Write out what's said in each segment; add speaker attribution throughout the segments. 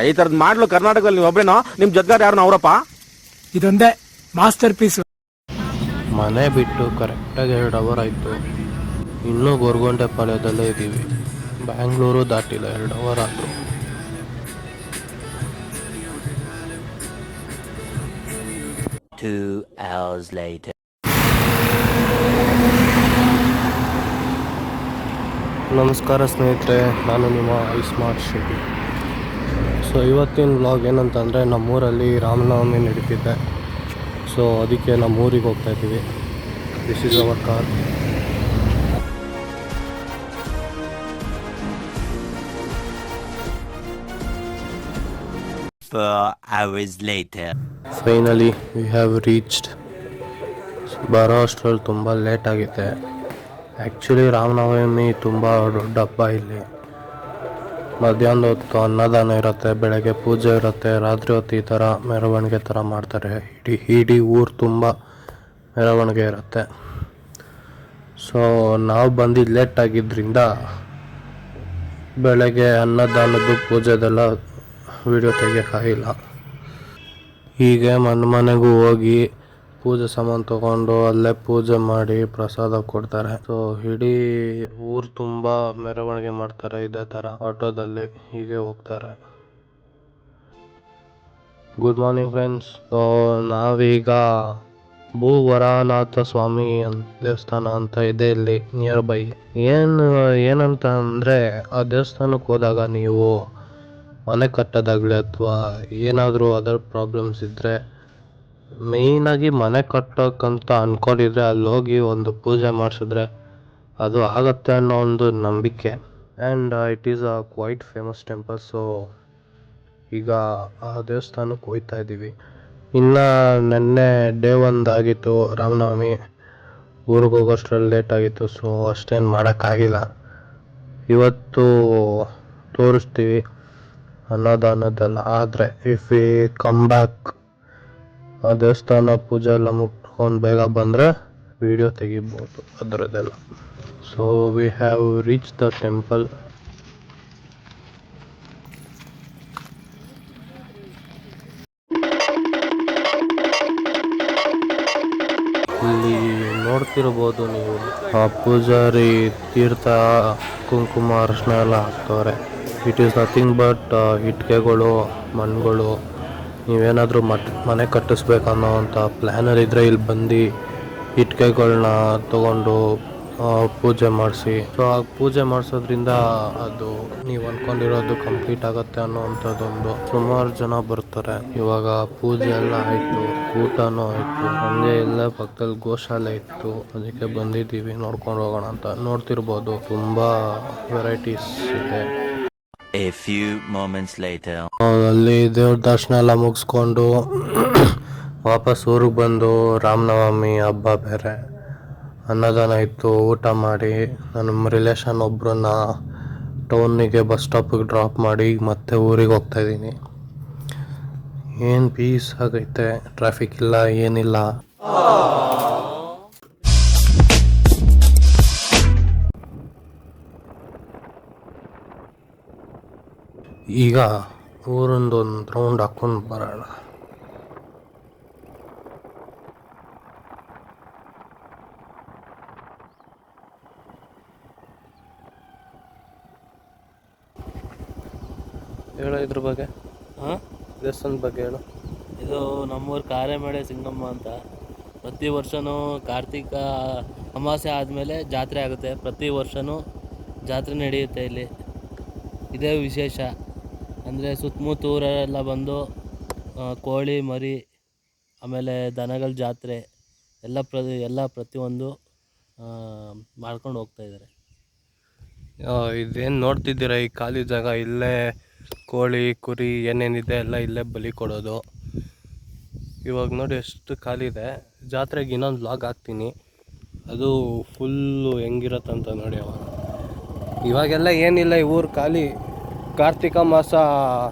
Speaker 1: ಈ ತರದ್ ಮಾಡ್ಲು ಕರ್ನಾಟಕದಲ್ಲಿ ನೀವು ಒಬ್ರೇನೋ, ನಿಮ್ ಜೊತೆಗಾರ ಯಾರು ಅವರಪ್ಪ?
Speaker 2: ಇದೊಂದೇ ಮಾಸ್ಟರ್ ಪೀಸ್.
Speaker 3: ಮನೆ ಬಿಟ್ಟು ಕರೆಕ್ಟಾಗಿ 2 ಅವರ್ ಆಯಿತು. ಇನ್ನೂ ಗೊರಗೊಂಡೆ ಪಾಳ್ಯದಲ್ಲೇ ಇದ್ದೀವಿ. ಬ್ಯಾಂಗ್ಳೂರು ದಾಟಿಲ್ಲ, 2 ಅವರ್ ಆಯಿತು. ನಮಸ್ಕಾರ ಸ್ನೇಹಿತರೆ, ನಾನು ನಿಮ್ಮ ಸ್ಮಾರ್ಟ್ ಶೆಟ್ಟಿ. ಸೊ ಇವತ್ತಿನ ವ್ಲಾಗ್ ಏನಂತಂದರೆ, ನಮ್ಮೂರಲ್ಲಿ ರಾಮನವಮಿ ನಡೀತಿದೆ. ಸೊ ಅದಕ್ಕೆ ನಮ್ಮೂರಿಗೆ ಹೋಗ್ತಾ ಇದ್ದೀವಿ. This is our car. Finally we have reached. ಬರೋ ಅಷ್ಟರಲ್ಲಿ ತುಂಬ ಲೇಟ್ ಆಗಿದೆ. ಆ್ಯಕ್ಚುಲಿ ರಾಮನವಮಿ ತುಂಬ ದೊಡ್ಡ ಹಬ್ಬ ಇಲ್ಲಿ. ಮಧ್ಯಾಹ್ನದ ಹೊತ್ತು ಅನ್ನದಾನ ಇರುತ್ತೆ, ಬೆಳಗ್ಗೆ ಪೂಜೆ ಇರುತ್ತೆ, ರಾತ್ರಿ ಹೊತ್ತು ಈ ಥರ ಮೆರವಣಿಗೆ ಥರ ಮಾಡ್ತಾರೆ. ಇಡೀ ಊರು ತುಂಬ ಮೆರವಣಿಗೆ ಇರುತ್ತೆ. ಸೊ ನಾವು ಬಂದಿದ್ದು ಲೇಟ್ ಆಗಿದ್ದರಿಂದ ಬೆಳಗ್ಗೆ ಅನ್ನದಾನದ್ದು ಪೂಜೆದೆಲ್ಲ ವಿಡಿಯೋ ತೆಗಿಯೋಕ್ಕಾಗಿಲ್ಲ. ಹೀಗೆ ಮನೆಗೂ ಹೋಗಿ ಪೂಜೆ ಸಾಮಾನು ತೊಗೊಂಡು ಅಲ್ಲೇ ಪೂಜೆ ಮಾಡಿ ಪ್ರಸಾದ ಕೊಡ್ತಾರೆ. ಸೊ ಇಡೀ ಊರು ತುಂಬ ಮೆರವಣಿಗೆ ಮಾಡ್ತಾರೆ. ಇದೇ ಥರ ಆಟೋದಲ್ಲಿ ಹೀಗೆ ಹೋಗ್ತಾರೆ. Good morning friends. ಸೊ ನಾವೀಗ ಭೂವರನಾಥ ಸ್ವಾಮಿ ದೇವಸ್ಥಾನ ಅಂತ ಇದೆ ಇಲ್ಲಿ ನಿಯರ್ ಬೈ. ಏನಂತ ಅಂದರೆ, ಆ ದೇವಸ್ಥಾನಕ್ಕೆ ಹೋದಾಗ ನೀವು ಮನೆ ಕಟ್ಟೋದಾಗಲಿ ಅಥವಾ ಏನಾದರೂ ಅದರ್ ಪ್ರಾಬ್ಲಮ್ಸ್ ಇದ್ದರೆ, ಮೇಯ್ನಾಗಿ ಮನೆ ಕಟ್ಟೋಕ್ಕಂತ ಅಂದ್ಕೊಂಡಿದ್ರೆ ಅಲ್ಲಿ ಹೋಗಿ ಒಂದು ಪೂಜೆ ಮಾಡಿಸಿದ್ರೆ ಅದು ಆಗುತ್ತೆ ಅನ್ನೋ ಒಂದು ನಂಬಿಕೆ. And it is a quite famous temple. So ಈಗ ಆ ದೇವಸ್ಥಾನಕ್ಕೆ ಹೋಗ್ತಾ ಇದ್ದೀವಿ. ಇನ್ನು ನೆನ್ನೆ ಡೇ 1 ಆಗಿತ್ತು ರಾಮನವಮಿ. ಊರಿಗೆ ಹೋಗೋಷ್ಟ್ರಲ್ಲಿ ಲೇಟ್ ಆಗಿತ್ತು. ಸೊ ಅಷ್ಟೇನು ಮಾಡೋಕ್ಕಾಗಿಲ್ಲ. ಇವತ್ತು ತೋರಿಸ್ತೀವಿ ಅನ್ನದಾನದ್ದೆಲ್ಲ. ಆದರೆ ಇಫ್ ವಿ ಕಮ್ ಬ್ಯಾಕ್, ಆ ದೇವಸ್ಥಾನ ಪೂಜೆ ಎಲ್ಲ ಮುಟ್ಕೊಂಡು ಬೇಗ ಬಂದರೆ ವಿಡಿಯೋ ತೆಗಿಬೋದು ಅದರದ್ದೆಲ್ಲ. So we have reach the temple. ಇಲ್ಲಿ ನೋಡ್ತಿರ್ಬೋದು ನೀವು, ಆ ಪೂಜಾರಿ ತೀರ್ಥ ಕುಂಕುಮ ಅರಿಶಿನ ಎಲ್ಲ ಹಾಕ್ತವ್ರೆ. ಇಟ್ ಈಸ್ ನಥಿಂಗ್ ಬಟ್ ಇಟ್ಟಿಗೆಗಳು, ಮಣ್ಣುಗಳು. ನೀವೇನಾದರೂ ಮನೆ ಕಟ್ಟಿಸ್ಬೇಕನ್ನೋ ಅಂಥ ಪ್ಲ್ಯಾನಲ್ಲಿದ್ದರೆ ಇಲ್ಲಿ ಬಂದು ಇಟ್ಟಿಗೆಗಳನ್ನ ತೊಗೊಂಡು ಪೂಜೆ ಮಾಡಿಸಿ. ಸೊ ಆ ಪೂಜೆ ಮಾಡಿಸೋದ್ರಿಂದ ಅದು ನೀವು ಅಂದ್ಕೊಂಡಿರೋದು ಕಂಪ್ಲೀಟ್ ಆಗುತ್ತೆ ಅನ್ನೋವಂಥದ್ದೊಂದು. ಸುಮಾರು ಜನ ಬರ್ತಾರೆ. ಇವಾಗ ಪೂಜೆ ಎಲ್ಲ ಆಯಿತು, ಊಟನೂ ಆಯಿತು. ಹಂಗೆ ಎಲ್ಲ ಪಕ್ಕದಲ್ಲಿ ಗೋಶಾಲೆ ಇತ್ತು, ಅದಕ್ಕೆ ಬಂದಿದ್ದೀವಿ ನೋಡ್ಕೊಂಡು ಹೋಗೋಣ ಅಂತ. ನೋಡ್ತಿರ್ಬೋದು ತುಂಬ ವೆರೈಟೀಸ್ ಇದೆ.
Speaker 4: A few moments later.
Speaker 3: ಅಲ್ಲಿ ದೇವ್ರ ದರ್ಶನ ಎಲ್ಲ ಮುಗಿಸ್ಕೊಂಡು ವಾಪಸ್ ಊರಿಗೆ ಬಂದು, ರಾಮನವಮಿ ಹಬ್ಬ ಬೇರೆ, ಅನ್ನದಾನ ಇತ್ತು. ಊಟ ಮಾಡಿ ನಮ್ಮ ರಿಲೇಷನ್ ಒಬ್ಬರನ್ನ ಟೌನಿಗೆ ಬಸ್ ಸ್ಟಾಪಿಗೆ ಡ್ರಾಪ್ ಮಾಡಿ ಮತ್ತೆ ಊರಿಗೆ ಹೋಗ್ತಾ ಇದ್ದೀನಿ. ಏನು ಪೀಸ್ ಆಗೈತೆ, ಟ್ರಾಫಿಕ್ ಇಲ್ಲ, ಏನಿಲ್ಲ. ಈಗ ಊರೊಂದೊಂದು ರೌಂಡ್ ಹಾಕ್ಕೊಂಡು ಬರೋಣ. ಹೇಳೋ ಇದ್ರ ಬಗ್ಗೆ, ದೇವಸ್ಥಾನದ ಬಗ್ಗೆ ಹೇಳು.
Speaker 5: ಇದು ನಮ್ಮೂರು ಕಾರೆಮಳೆ ಸಿಂಗಮ್ಮ ಅಂತ. ಪ್ರತಿ ವರ್ಷವೂ ಕಾರ್ತಿಕ ಅಮಾವಾಸ್ಯೆ ಆದಮೇಲೆ ಜಾತ್ರೆ ಆಗುತ್ತೆ. ಪ್ರತಿ ವರ್ಷವೂ ಜಾತ್ರೆ ನಡೆಯುತ್ತೆ ಇಲ್ಲಿ. ಇದೇ ವಿಶೇಷ. ಅಂದರೆ ಸುತ್ತಮುತ್ತ ಊರೆಲ್ಲ ಬಂದು ಕೋಳಿ ಮರಿ, ಆಮೇಲೆ ದನಗಳ ಜಾತ್ರೆ ಎಲ್ಲ ಪ್ರತಿಯೊಂದು ಮಾಡ್ಕೊಂಡು ಹೋಗ್ತಾಯಿದ್ದಾರೆ.
Speaker 3: ಇದೇನು ನೋಡ್ತಿದ್ದೀರಾ, ಈ ಖಾಲಿ ಜಾಗ, ಇಲ್ಲೇ ಕೋಳಿ ಕುರಿ ಏನೇನಿದೆ ಎಲ್ಲ ಇಲ್ಲೇ ಬಲಿ ಕೊಡೋದು. ಇವಾಗ ನೋಡಿ ಎಷ್ಟು ಖಾಲಿ ಇದೆ. ಜಾತ್ರೆಗೆ ಇನ್ನೊಂದು ವ್ಲಾಗ್ ಹಾಕ್ತೀನಿ, ಅದು ಫುಲ್ಲು ಹೆಂಗಿರತ್ತಂತ ನೋಡಿ. ಇವಾಗೆಲ್ಲ ಏನಿಲ್ಲ, ಈ ಊರು ಖಾಲಿ. ಕಾರ್ತಿಕ ಮಾಸ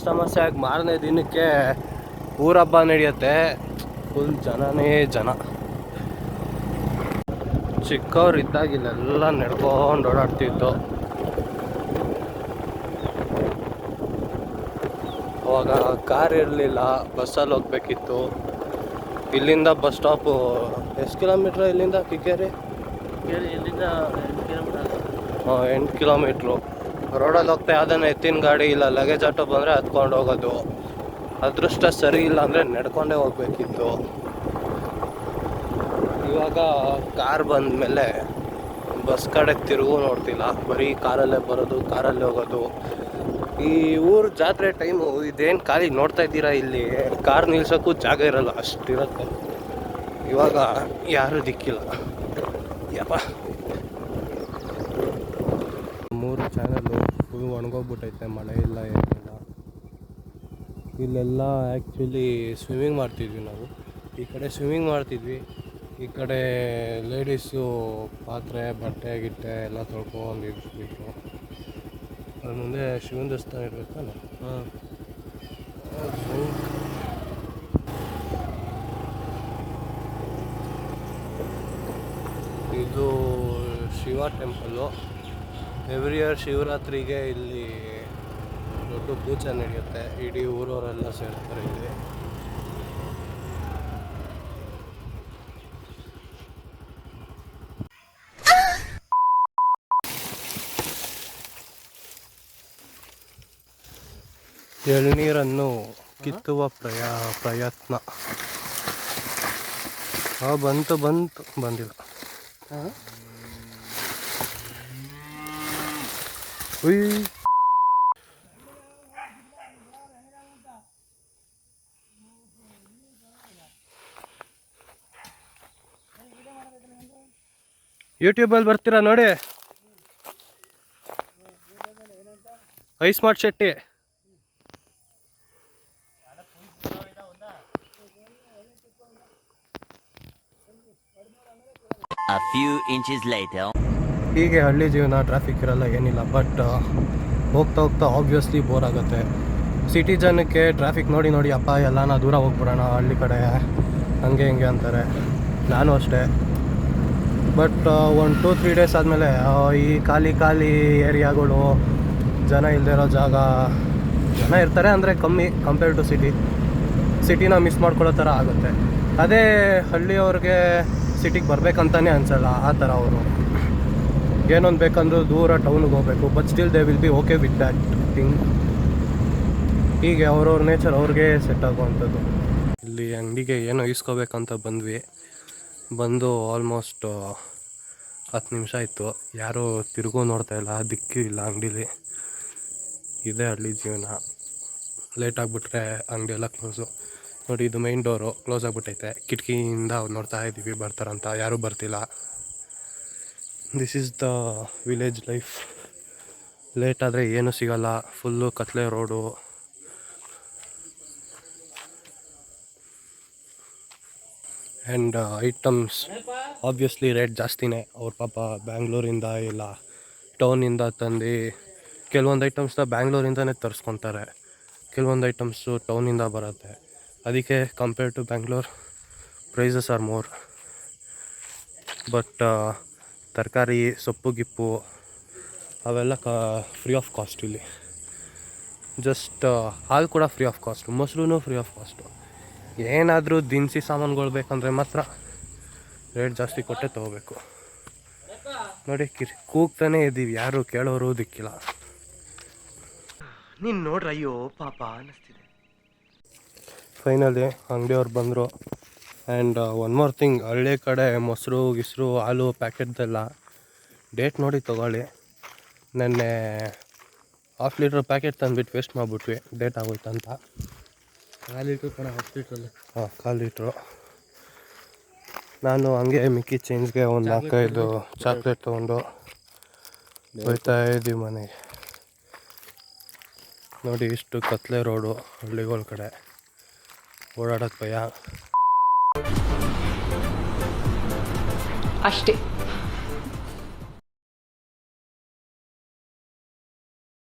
Speaker 3: ಸಮಸ್ಯೆ ಆಗಿ ಮಾರನೇ ದಿನಕ್ಕೆ ಊರ ಹಬ್ಬ ನಡೆಯುತ್ತೆ. ಫುಲ್ ಜನನೇ ಜನ. ಚಿಕ್ಕವ್ರು ಇದ್ದಾಗಿಲ್ಲೆಲ್ಲ ನಡ್ಕೊಂಡು ಓಡಾಡ್ತಿತ್ತು. ಅವಾಗ ಕಾರ್ ಇರಲಿಲ್ಲ, ಬಸ್ಸಲ್ಲಿ ಹೋಗ್ಬೇಕಿತ್ತು. ಇಲ್ಲಿಂದ ಬಸ್ ಸ್ಟಾಪು ಎಷ್ಟು ಕಿಲೋಮೀಟ್ರ್ ಇಲ್ಲಿಂದ ಕಿಕ್ಕೇರಿ?
Speaker 5: ಇಲ್ಲಿಂದ 8 ಕಿಲೋಮೀಟರ್.
Speaker 3: 8 ಕಿಲೋಮೀಟ್ರು. ರೋಡಲ್ಲಿ ಹೋಗ್ತಾ ಯಾವುದನ್ನ ಎತ್ತಿನ ಗಾಡಿ ಇಲ್ಲ ಲಗೇಜ್ ಆಟೋ ಬಂದರೆ ಹತ್ಕೊಂಡು ಹೋಗೋದು. ಅದೃಷ್ಟ ಸರಿ ಇಲ್ಲ ಅಂದರೆ ನಡ್ಕೊಂಡೇ ಹೋಗ್ಬೇಕಿತ್ತು. ಇವಾಗ ಕಾರ್ ಬಂದಮೇಲೆ ಬಸ್ ಕಡೆಗೆ ತಿರುಗೂ ನೋಡ್ತಿಲ್ಲ, ಬರೀ ಕಾರಲ್ಲೇ ಬರೋದು, ಕಾರಲ್ಲೇ ಹೋಗೋದು. ಈ ಊರು ಜಾತ್ರೆ ಟೈಮು ಇದೇನು ಖಾಲಿ ನೋಡ್ತಾ ಇದ್ದೀರಾ, ಇಲ್ಲಿ ಕಾರ್ ನಿಲ್ಸೋಕ್ಕೂ ಜಾಗ ಇರಲ್ಲ, ಅಷ್ಟಿರುತ್ತೆ. ಇವಾಗ ಯಾರೂ ದಿಕ್ಕಿಲ್ಲ. ಯಪ್ಪ 3 ಚಾನಲ್ಲು ಫುಲ್ ಒಣಗೋಗ್ಬಿಟ್ಟೈತೆ, ಮಳೆ ಇಲ್ಲ ಏನಿಲ್ಲ. ಇಲ್ಲೆಲ್ಲ ಆ್ಯಕ್ಚುಲಿ ಸ್ವಿಮ್ಮಿಂಗ್ ಮಾಡ್ತಿದ್ವಿ ನಾವು. ಈ ಕಡೆ ಸ್ವಿಮ್ಮಿಂಗ್ ಮಾಡ್ತಿದ್ವಿ, ಈ ಕಡೆ ಲೇಡೀಸು ಪಾತ್ರೆ ಬಟ್ಟೆ ಗಿಟ್ಟೆ ಎಲ್ಲ ತೊಳ್ಕೊಂಡಿದ್ರು. ಅದ್ರ ಮುಂದೆ ಶಿವನ ದೇವಸ್ಥಾನ ಇರಬೇಕಲ್ಲ. ಇದು ಶಿವ ಟೆಂಪಲ್ಲು. ಎವ್ರಿ ಇಯರ್ ಶಿವರಾತ್ರಿಗೆ ಇಲ್ಲಿ ದೊಡ್ಡ ಪೂಜೆ ನಡೆಯುತ್ತೆ, ಇಡೀ ಊರವರೆಲ್ಲ ಸೇರ್ತಾರೆ ಇಲ್ಲಿ. ಎಳ್ನೀರನ್ನು ಕಿತ್ತುವ ಪ್ರಯತ್ನ. ಬಂತು ಬಂದಿಲ್ಲ. ಉಯ್ ಯೂಟ್ಯೂಬಲ್ಲಿ ಬರ್ತೀರಾ ನೋಡಿ, I smart Shetty.
Speaker 4: A few inches later.
Speaker 3: ಹೀಗೆ ಹಳ್ಳಿ ಜೀವನ, ಟ್ರಾಫಿಕ್ ಇರಲ್ಲ ಏನಿಲ್ಲ. ಬಟ್ ಹೋಗ್ತಾ ಹೋಗ್ತಾ ಆಬ್ವಿಯಸ್ಲಿ ಬೋರ್ ಆಗುತ್ತೆ. ಸಿಟಿ ಜನಕ್ಕೆ ಟ್ರಾಫಿಕ್ ನೋಡಿ ನೋಡಿ ಅಪ್ಪ ಎಲ್ಲಾನ ದೂರ ಹೋಗ್ಬಿಡೋಣ ಹಳ್ಳಿ ಕಡೆ, ಹಂಗೆ ಹಿಂಗೆ ಅಂತಾರೆ. ನಾನು ಅಷ್ಟೇ. ಬಟ್ 1-2-3 ಡೇಸ್ ಆದಮೇಲೆ ಈ ಖಾಲಿ ಏರಿಯಾಗಳು, ಜನ ಇಲ್ಲದೆ ಇರೋ ಜಾಗ, ಜನ ಇರ್ತಾರೆ ಅಂದರೆ ಕಮ್ಮಿ ಕಂಪೇರ್ ಟು ಸಿಟಿನ ಮಿಸ್ ಮಾಡ್ಕೊಳ್ಳೋ ಥರ ಆಗುತ್ತೆ. ಅದೇ ಹಳ್ಳಿಯವ್ರಿಗೆ ಸಿಟಿಗೆ ಬರಬೇಕಂತಾನೆ ಅನಿಸಲ್ಲ ಆ ಥರ. ಅವರು ಏನೊಂದು ಬೇಕಂದ್ರೂ ದೂರ ಟೌನಿಗೆ ಹೋಗಬೇಕು, but still they will be okay with that thing. ಹೀಗೆ ಅವ್ರವ್ರ ನೇಚರ್ ಅವ್ರಿಗೆ ಸೆಟ್ ಆಗುವಂಥದ್ದು. ಇಲ್ಲಿ ಅಂಗಡಿಗೆ ಏನೋ ಇಸ್ಕೋಬೇಕಂತ ಬಂದು ಆಲ್ಮೋಸ್ಟ್ 10 ನಿಮಿಷ ಆಯಿತು. ಯಾರೂ ತಿರುಗೋ ನೋಡ್ತಾ ಇಲ್ಲ, ದಿಕ್ಕೂ ಇಲ್ಲ ಅಂಗಡೀಲಿ. ಇದೇ ಹಳ್ಳಿ ಜೀವನ. ಲೇಟ್ ಆಗಿಬಿಟ್ರೆ ಅಂಗಡಿ ಎಲ್ಲ ಕ್ಲೋಸು. ನೋಡಿ, ಇದು ಮೈನ್ ಡೋರು ಕ್ಲೋಸ್ ಆಗಿಬಿಟ್ಟೈತೆ. ಕಿಟಕಿಯಿಂದ ನೋಡ್ತಾ ಇದ್ದೀವಿ ಬರ್ತಾರಂತ, ಯಾರೂ ಬರ್ತಿಲ್ಲ. This is the village life. Late ಆದರೆ ಏನೂ ಸಿಗಲ್ಲ, ಫುಲ್ಲು ಕತ್ಲೆ road. And items obviously rate ಜಾಸ್ತಿನೇ. ಅವ್ರ ಪಾಪ ಬ್ಯಾಂಗ್ಳೂರಿಂದ ಇಲ್ಲ ಟೌನಿಂದ ತಂದು ಕೆಲವೊಂದು ಐಟಮ್ಸ್ನ ಬ್ಯಾಂಗ್ಳೂರಿಂದನೇ ತರಿಸ್ಕೊತಾರೆ, ಕೆಲವೊಂದು ಐಟಮ್ಸು ಟೌನಿಂದ ಬರುತ್ತೆ. ಅದಕ್ಕೆ compare to Bangalore prices are more. But ತರಕಾರಿ, ಸೊಪ್ಪು ಗಿಪ್ಪು ಅವೆಲ್ಲ ಫ್ರೀ ಆಫ್ ಕಾಸ್ಟ್ ಇಲ್ಲಿ. ಜಸ್ಟ್ ಹಾಲು ಕೂಡ ಫ್ರೀ ಆಫ್ ಕಾಸ್ಟು, ಮೊಸರು ಫ್ರೀ ಆಫ್ ಕಾಸ್ಟು. ಏನಾದರೂ ದಿನಸಿ ಸಾಮಾನುಗಳು ಬೇಕಂದರೆ ಮಾತ್ರ ರೇಟ್ ಜಾಸ್ತಿ ಕೊಟ್ಟೆ ತೊಗೋಬೇಕು. ನೋಡಿ, ಕೂಗ್ತಾನೆ ಇದ್ದೀವಿ, ಯಾರು ಕೇಳೋರು ದಿಕ್ಕಿಲ್ಲ.
Speaker 1: ನೀನು ನೋಡ್ರಿ, ಅಯ್ಯೋ ಪಾಪ ಅನ್ನಿಸ್ತಿದೆ.
Speaker 3: ಫೈನಲಿ ಅಂಗಡಿಯವ್ರು ಬಂದರು. ಆ್ಯಂಡ್ ಒನ್ ಮೋರ್ ಥಿಂಗ್, ಹಳ್ಳಿ ಕಡೆ ಮೊಸರು ಗಿಸ್ರು ಹಾಲು ಪ್ಯಾಕೆಟ್ದೆಲ್ಲ ಡೇಟ್ ನೋಡಿ ತೊಗೊಳ್ಳಿ. ನೆನ್ನೆ 1/2 ಲೀಟ್ರ್ ಪ್ಯಾಕೆಟ್ ತಂದುಬಿಟ್ಟು ವೇಸ್ಟ್ ಮಾಡಿಬಿಟ್ವಿ, ಡೇಟ್ ಆಗೋಯ್ತಂತ.
Speaker 5: 1/4 ಲೀಟ್ರ್ ಕಣ, 10 ಲೀಟ್ರಲ್ಲಿ.
Speaker 3: 1/4 ಲೀಟ್ರು. ನಾನು ಹಂಗೆ ಮಿಕ್ಕಿ ಚೇಂಜ್ಗೆ ಒಂದು 4-5 ಚಾಕ್ಲೇಟ್ ತೊಗೊಂಡು ಹೋಗ್ತಾ ಇದ್ದೀವಿ ಮನೆಗೆ. ನೋಡಿ, ಇಷ್ಟು ಕತ್ಲೆ ರೋಡು ಹಳ್ಳಿಗಳ ಕಡೆ, ಓಡಾಡೋಕ್ಕೆ ಭಯ
Speaker 6: ಅಷ್ಟೇ.